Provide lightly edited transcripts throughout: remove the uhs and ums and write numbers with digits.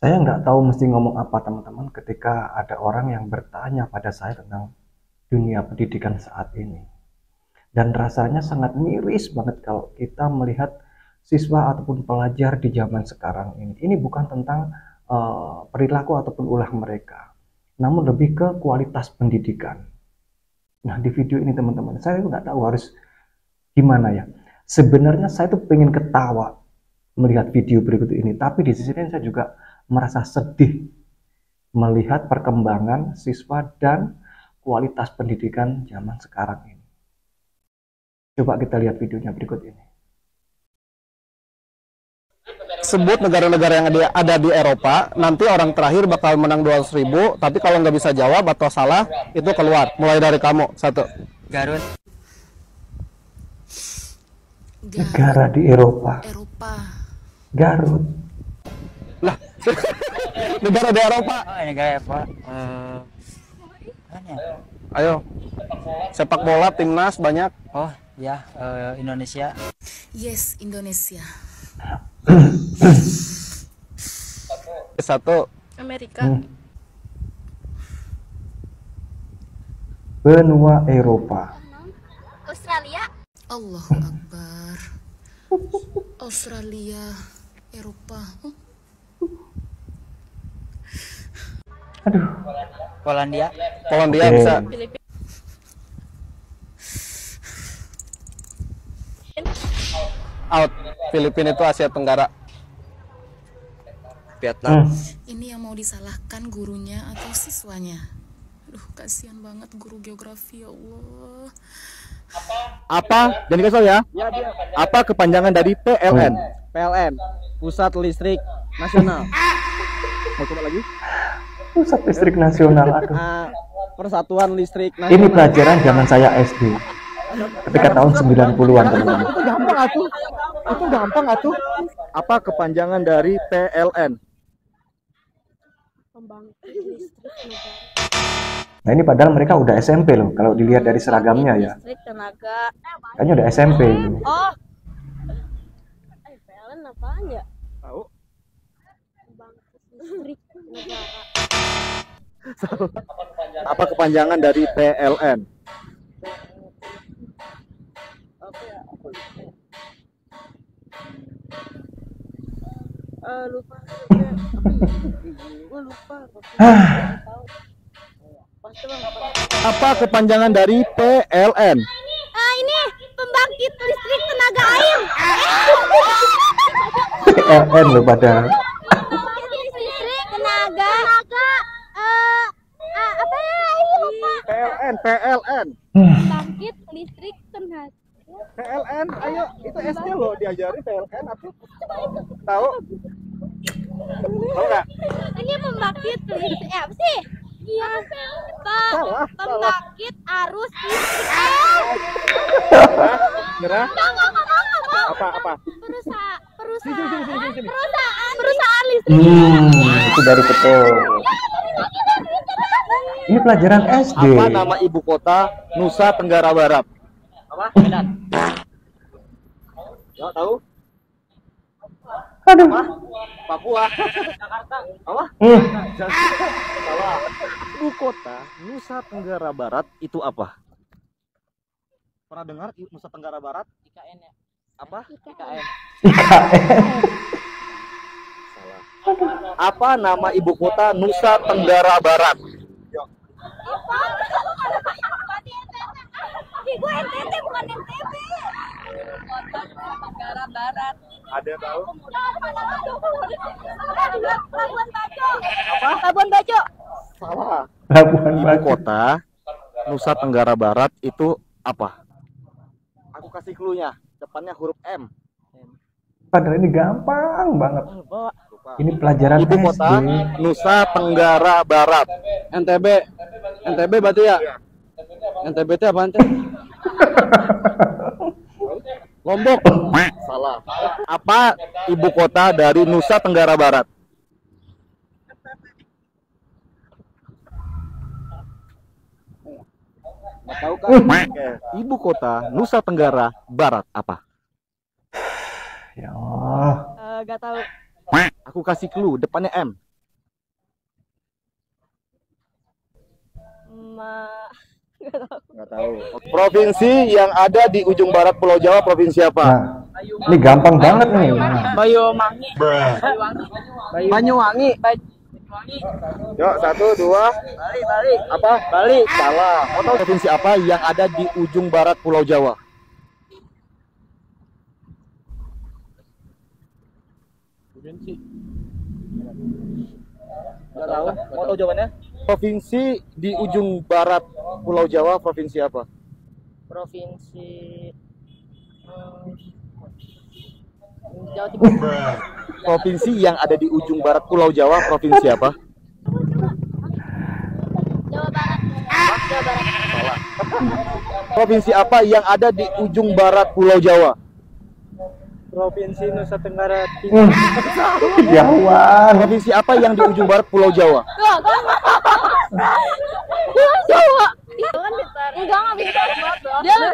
Saya nggak tahu mesti ngomong apa teman-teman ketika ada orang yang bertanya pada saya tentang dunia pendidikan saat ini. Dan rasanya sangat miris banget kalau kita melihat siswa ataupun pelajar di zaman sekarang ini. Ini bukan tentang perilaku ataupun ulah mereka, namun lebih ke kualitas pendidikan. Nah, di video ini teman-teman, saya nggak tahu harus gimana ya. Sebenarnya saya tuh pengen ketawa melihat video berikut ini, tapi di sisi lain saya juga merasa sedih melihat perkembangan siswa dan kualitas pendidikan zaman sekarang ini. Coba kita lihat videonya berikut ini. Sebut negara-negara yang ada di Eropa, nanti orang terakhir bakal menang 200.000, tapi kalau nggak bisa jawab atau salah, itu keluar. Mulai dari kamu, satu. Garut. Negara di Eropa. Garut. Lah, negara di Eropa. Oh, negara apa? Mana ya? Ayo, sepak bola, timnas, banyak. Oh, ya, Indonesia. Yes, Indonesia. Satu. Amerika. Benua Eropa. Australia. Allahu Akbar. Australia, Eropa. Aduh. Polandia. Polandia Oke. bisa. Out. Filipina itu Asia Tenggara. Vietnam. Ini yang mau disalahkan gurunya atau siswanya? Aduh, kasihan banget guru geografi, ya Allah. Apa? Jangan dikasih ya. Apa kepanjangan dari PLN? PLN, Pusat Listrik Nasional. Mau coba lagi? Pusat Listrik Nasional. Aduh. Persatuan Listrik Ini Nasional. pelajaran zaman saya SD. Ketika tahun 90-an teman-teman. Itu gampang atuh. Itu gampang atuh. Apa kepanjangan dari PLN? Nah, ini padahal mereka udah SMP loh. Kalau dilihat dari seragamnya ya. Listrik tenaga. Kayaknya udah SMP ini. Oh. PLN apaan ya? Tahu? Listrik negara. Apa kepanjangan dari PLN? Lupa. Gue lupa. Pasti bang. Apa kepanjangan dari PLN? Ini pembangkit listrik tenaga air. PLN loh padahal. Pembangkit listrik tenaga. Apa ya? Ini lupa. PLN, PLN. Pembangkit listrik tenaga. PLN, ayo, itu SD loh diajarin PLN aku. Tahu? Tahu nggak? Ini pembangkit listrik apa sih? Iya. Salah. Pembangkit arus listrik. Nyerah? Nggak mau. Apa? Perusahaan listrik. Itu dari betul. Ini pelajaran SD. Apa nama ibu kota Nusa Tenggara Barat? Apa? Medan. Ya, tahu? Aduh. Papua. Jakarta. Apa? Hmm. Salah. Ibu kota Nusa Tenggara Barat itu apa? Pernah dengar Nusa Tenggara Barat? IKN ya. Apa? IKN. IKN. Salah. Apa nama ibu kota Nusa Tenggara Barat? Gue NTT bukan NTB. Negara Barat. Ada tahu? Labuan Bajo. Apa? Labuan Bajo. Salah. Labuan Ibu Bajo. kota Nusa Tenggara Barat itu apa? Aku kasih clue-nya. Depannya huruf M. Padahal ini gampang banget. Lupa. Ini pelajaran Ibu kota SD. Nusa Tenggara Barat. NTB. NTB berarti ya? NTB itu apaan teh? Lombok. Salah. Apa ibu kota dari Nusa Tenggara Barat? Nggak tahu kan? Oke. Ibu kota Nusa Tenggara Barat apa? Ya Allah. Gak tahu. Aku kasih clue, depannya M. Nggak tahu. Provinsi yang ada di ujung barat Pulau Jawa, provinsi apa? Nah, ini gampang banget nih. Banyuwangi. Banyuwangi. Yuk, 1, 2. Bali. Apa? Bali. Salah. Mau tahu provinsi apa yang ada di ujung barat Pulau Jawa? Provinsi. Nggak tahu. Mau tahu jawabannya? Provinsi di ujung barat Pulau Jawa, provinsi apa? Provinsi Jawa Timur. Provinsi yang ada di ujung barat Pulau Jawa, provinsi apa? Jawa Barat. Jawa Barat. Salah. Provinsi apa yang ada di ujung barat Pulau Jawa? Provinsi Nusa Tenggara Timur. Jauhan. Provinsi apa yang di ujung barat Pulau Jawa? Jawa. Itu kan pintar. Enggak pintar.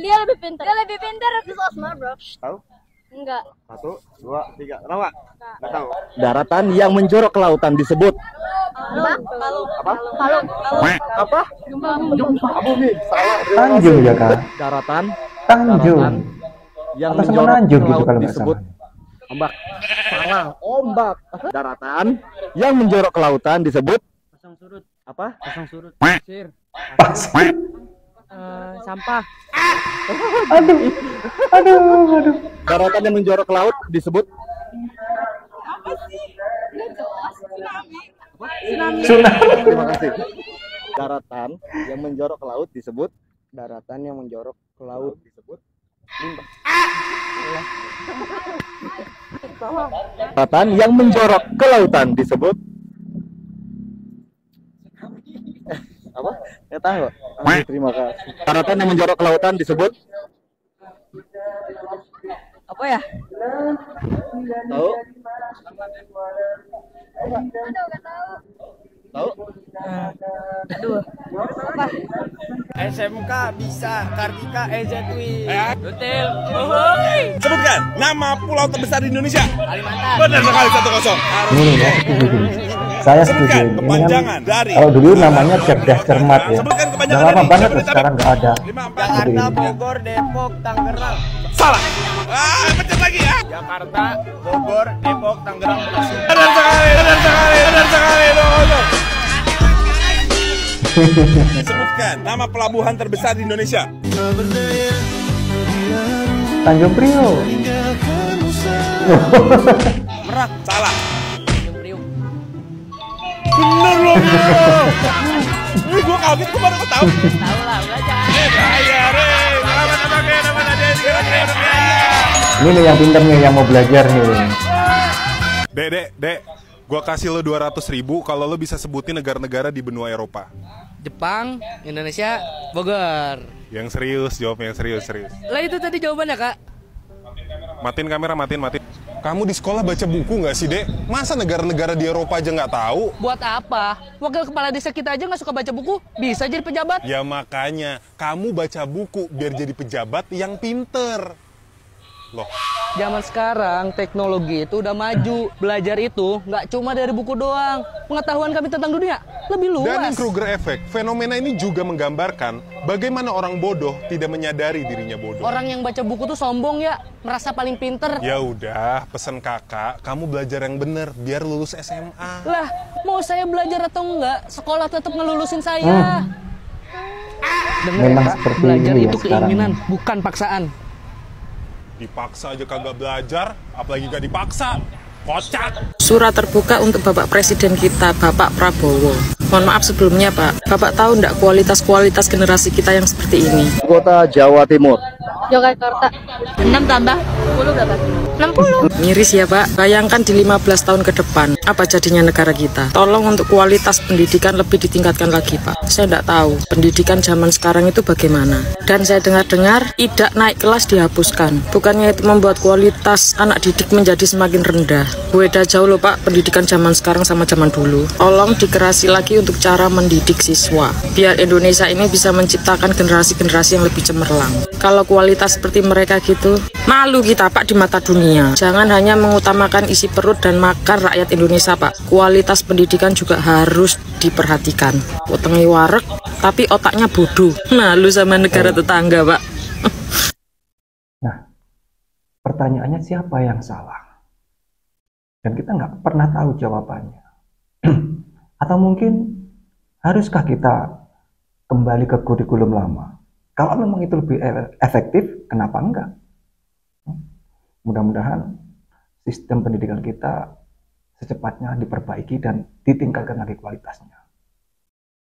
Dia lebih pintar. Dia lebih pintar. Dia so smart, bro. Tahu? Enggak. 1, 2, 3. Kenapa? Nggak tahu. Daratan yang menjorok ke lautan disebut Palu. apa? Palu. Apa? Bumi. Salah. Tanjung ya kak. Daratan Tanjung. yang Atas sama menjorok Tanjung ke gitu laut kalau nggak disebut salah. ombak. Salah. Ombak. Daratan yang menjorok ke lautan disebut Pasang surut. apa? Pasang surut. Pasir. Sampah. Aduh. Daratan yang menjorok ke laut disebut Tsunami. terima kasih. Daratan yang menjorok ke laut disebut daratan yang menjorok ke laut disebut limbah. Daratan yang menjorok ke lautan disebut apa? Nggak tahu. Terima kasih. Daratan yang menjorok ke lautan disebut Apa ya? tahu? Tahu? Aduh. Apa? SMK bisa Kartika EZW. Betul. Sebutkan nama pulau terbesar di Indonesia. Kalimantan. Benar sekali 1-0. Ini ya. Saya setuju. Sebutkan Ini kan kepanjangan dari kalau dulu namanya cerdas cermat ya. Sebutkan Udah kepanjangan lama dari banget loh, Jabodetabek. sekarang nggak ada. 5, 4. Jakarta, Bogor, Depok, Tangerang. Salah. Pencet lagi ya. Jakarta, Bogor, Depok, Tangerang, Bekasi. Benar sekali. 2-0. Sebutkan nama pelabuhan terbesar di Indonesia. Tanjung Priok. Merak. Salah. Tanjung Priok. Bener loh. Gue kaget, gue baru tahu. Tahu lah, belajar. Ini nih yang pinter nih yang mau belajar nih. Dek, gua kasih lo 200.000 kalau lo bisa sebutin negara-negara di benua Eropa. Jepang, Indonesia, Bogor. Yang serius, jawabnya yang serius. Lah itu tadi jawabannya, Kak. Matiin kamera, matiin. Kamu di sekolah baca buku nggak sih, Dek? Masa negara-negara di Eropa aja nggak tahu? Buat apa? Wakil kepala desa kita aja nggak suka baca buku, bisa jadi pejabat. Ya makanya, kamu baca buku biar jadi pejabat yang pinter. Loh, Zaman sekarang teknologi itu udah maju. Belajar itu nggak cuma dari buku doang. Pengetahuan kami tentang dunia lebih luas. Dunning-Kruger Effect, fenomena ini juga menggambarkan bagaimana orang bodoh tidak menyadari dirinya bodoh. Orang yang baca buku tuh sombong ya, merasa paling pinter. Ya udah, pesan kakak, kamu belajar yang bener biar lulus SMA. Lah, mau saya belajar atau enggak, sekolah tetap ngelulusin saya. Dengar Memang ya, Pak, seperti belajar ini ya itu sekarang. keinginan, bukan paksaan. Dipaksa aja kagak belajar, apalagi gak dipaksa. Kocak. Surat terbuka untuk Bapak Presiden kita, Bapak Prabowo. Mohon maaf sebelumnya, Pak. Bapak tahu enggak kualitas generasi kita yang seperti ini? Kota Jawa Timur. Yogyakarta. 6 tambah 10 berapa? 60. Miris ya, Pak. Bayangkan di 15 tahun ke depan, apa jadinya negara kita? Tolong untuk kualitas pendidikan lebih ditingkatkan lagi, Pak. Saya enggak tahu pendidikan zaman sekarang itu bagaimana. Dan saya dengar-dengar, tidak naik kelas dihapuskan. Bukannya itu membuat kualitas anak didik menjadi semakin rendah. Beda jauh loh, Pak, pendidikan zaman sekarang sama zaman dulu. Tolong dikerasi lagi untuk cara mendidik siswa. Biar Indonesia ini bisa menciptakan generasi-generasi yang lebih cemerlang. Kalau kualitas seperti mereka gitu, malu kita, Pak, di mata dunia. Jangan hanya mengutamakan isi perut dan makan rakyat Indonesia, Pak. Kualitas pendidikan juga harus diperhatikan. Utengi wareg, tapi otaknya bodoh. Nah, lu sama negara tetangga, Pak. Nah, pertanyaannya siapa yang salah? Dan kita nggak pernah tahu jawabannya. Atau mungkin haruskah kita kembali ke kurikulum lama? Kalau memang itu lebih efektif, kenapa enggak? Mudah-mudahan sistem pendidikan kita secepatnya diperbaiki dan ditingkatkan lagi kualitasnya.